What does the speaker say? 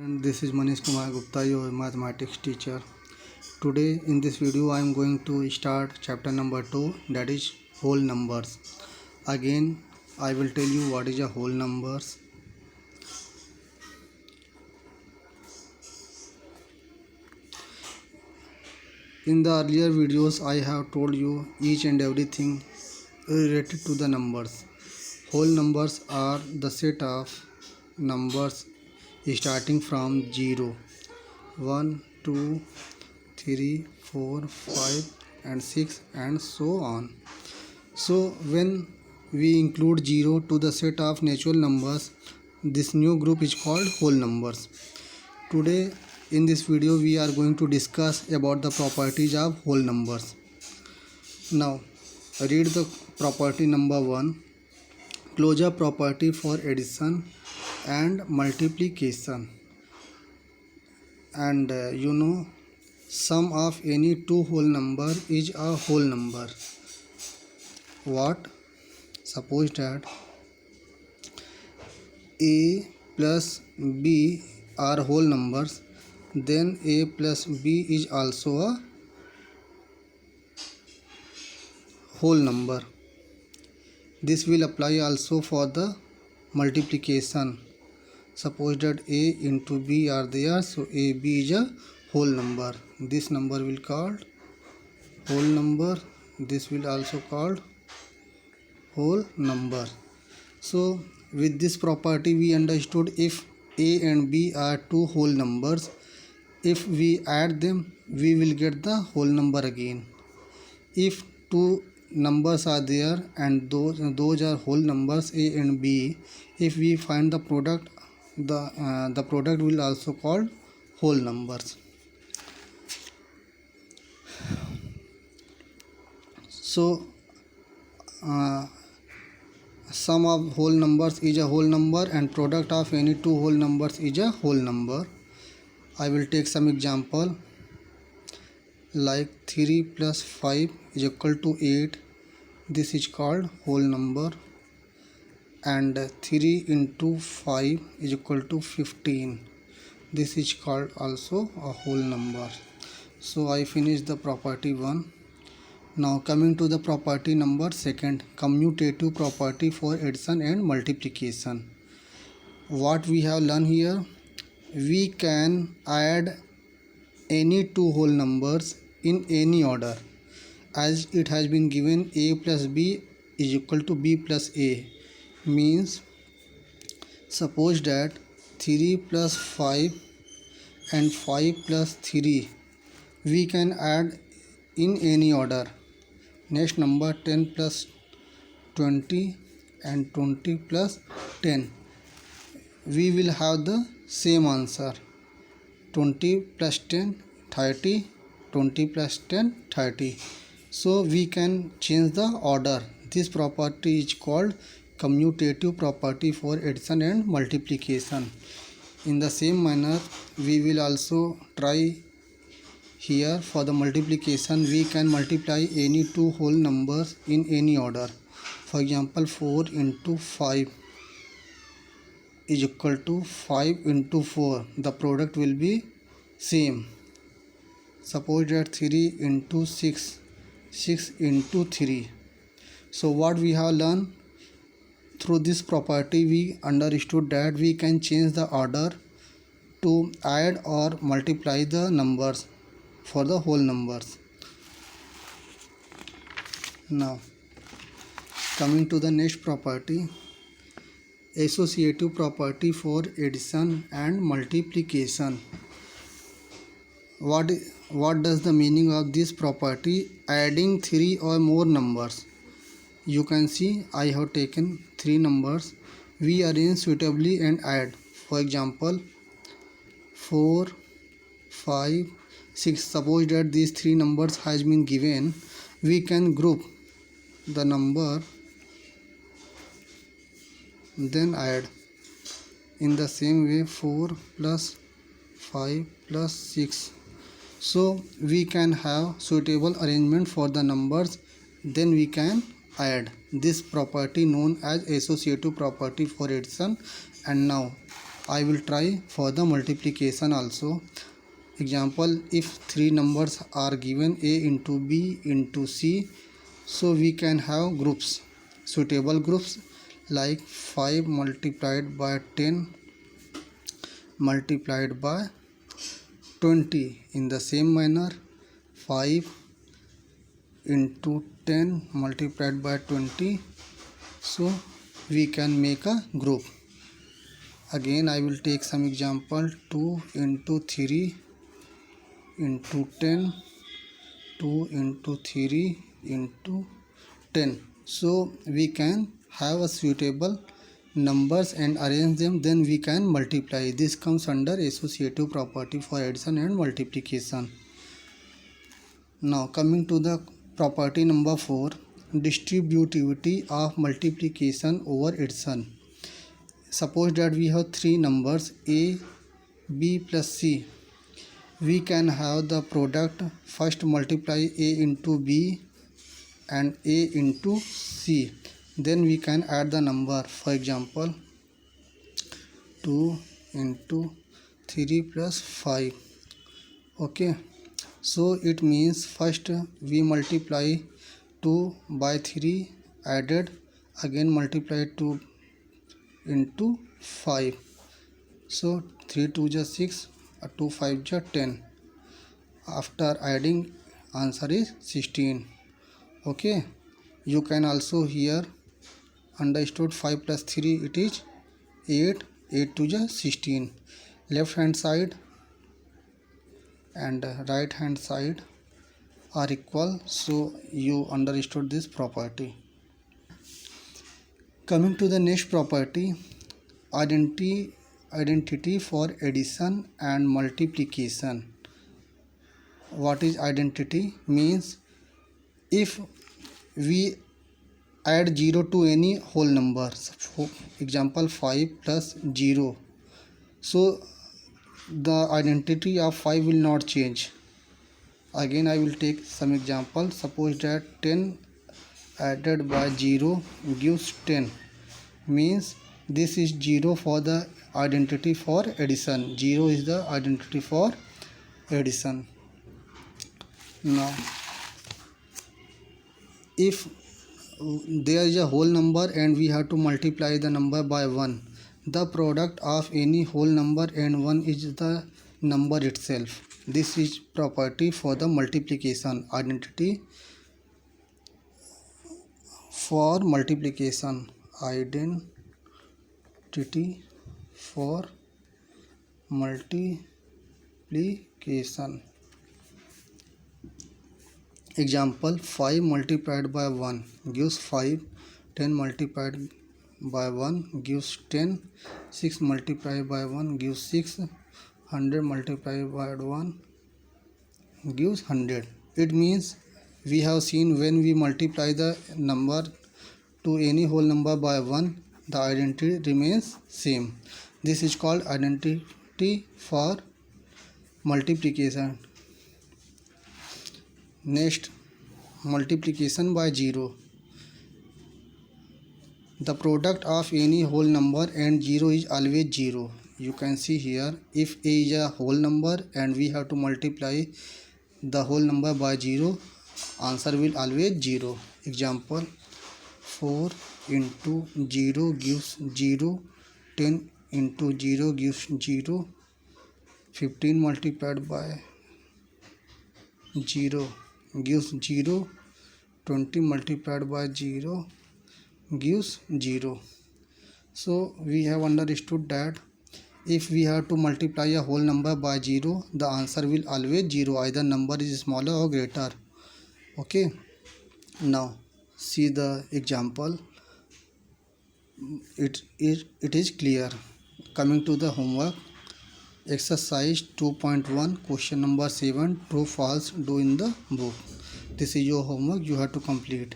And this is Manish Kumar Gupta, your mathematics teacher. Today in this video I am going to start chapter number 2, that is whole numbers. Again I will tell you what is a whole numbers. In the earlier videos I have told you each and everything related to the numbers. Whole numbers are the set of numbers starting from 0, 1, 2, 3, 4, 5 and 6 and so on. So when we include 0 to the set of natural numbers, this new group is called whole numbers. Today in this video we are going to discuss about the properties of whole numbers. Now read the property number 1, closure property for addition and multiplication. And sum of any two whole number is a whole number. What? Suppose that a plus b are whole numbers, then a plus b is also a whole number. This will apply also for the multiplication. Suppose that a into b are there, so ab is a whole number. This number will called whole number. This will also called whole number. So with this property we understood if a and b are two whole numbers, if we add them we will get the whole number again. If two numbers are there and those are whole numbers a and b, if we find the product, the product will also called whole numbers. So sum of whole numbers is a whole number and product of any two whole numbers is a whole number. I will take some example like 3 plus 5 is equal to 8. This is called whole number. And 3 into 5 is equal to 15. This is called also a whole number. So I finished the property 1. Now coming to the property number 2, commutative property for addition and multiplication. What we have learned here, we can add any two whole numbers in any order, as it has been given a plus b is equal to b plus a. Means suppose that 3 plus 5 and 5 plus 3 we can add in any order. Next number 10 plus 20 and 20 plus 10, we will have the same answer. 20 plus 10 30, 20 plus 10 30. So we can change the order. This property is called commutative property for addition and multiplication. In the same manner we will also try here. For the multiplication we can multiply any two whole numbers in any order. For example 4 into 5 is equal to 5 into 4. The product will be same. Suppose that 3 into 6, 6 into 3. So what we have learned through this property, we understood that we can change the order to add or multiply the numbers for the whole numbers. Now coming to the next property, associative property for addition and multiplication. What does the meaning of this property? Adding 3 or more numbers. You can see I have taken 3 numbers. We arrange suitably and add. For example 4, 5, 6. Suppose that these 3 numbers has been given, we can group the number then add. In the same way 4 plus 5 plus 6. So we can have suitable arrangement for the numbers, then we can add. This property known as associative property for addition. And now I will try for the multiplication also. Example, if three numbers are given a into b into c, so we can have groups, suitable groups like 5 multiplied by 10 multiplied by 20. In the same manner, 5 into 10 multiplied by 20, so we can make a group. Again I will take some example. 2 into 3 into 10, 2 into 3 into 10. So we can have a suitable numbers and arrange them, then we can multiply. This comes under associative property for addition and multiplication. Now coming to the property number 4, distributivity of multiplication over addition. Suppose that we have three numbers a, b plus c. We can have the product, first multiply a into b and a into c, then we can add the number. For example, 2 into 3 plus 5. Okay, so it means first we multiply 2 by 3 added, again multiply 2 into 5, so 3 2 is 6, 2 5 is 10. After adding, answer is 16. Okay, you can also here understood 5 plus 3 it is 8, 8 2 is 16. Left hand side and right hand side are equal, so you understood this property. Coming to the next property, identity for addition and multiplication. What is identity? Means if we add 0 to any whole number, for example 5 plus 0, so the identity of 5 will not change. Again I will take some example. Suppose that 10 added by 0 gives 10, means this is 0 for the identity for addition. 0 is the identity for addition. Now if there is a whole number and we have to multiply the number by 1, the product of any whole number and 1 is the number itself. This is property for the multiplication, identity for multiplication, identity for multiplication. Example, 5 multiplied by 1 gives 5, 10 multiplied by 1 gives 10, 6 multiplied by 1 gives 6, 100 multiplied by 1 gives 100. It means we have seen when we multiply the number to any whole number by 1, the identity remains same. This is called identity for multiplication. Next, multiplication by 0. The product of any whole number and 0 is always 0. You can see here, if a is a whole number and we have to multiply the whole number by 0, answer will always 0. Example, 4 into 0 gives 0, 10 into 0 gives 0, 15 multiplied by 0 gives 0, 20 multiplied by 0 gives 0. So we have understood that if we have to multiply a whole number by 0, the answer will always 0, either number is smaller or greater. Okay, now see the example. It is clear. Coming to the homework, exercise 2.1, question number 7, true false, do in the book. This is your homework, you have to complete.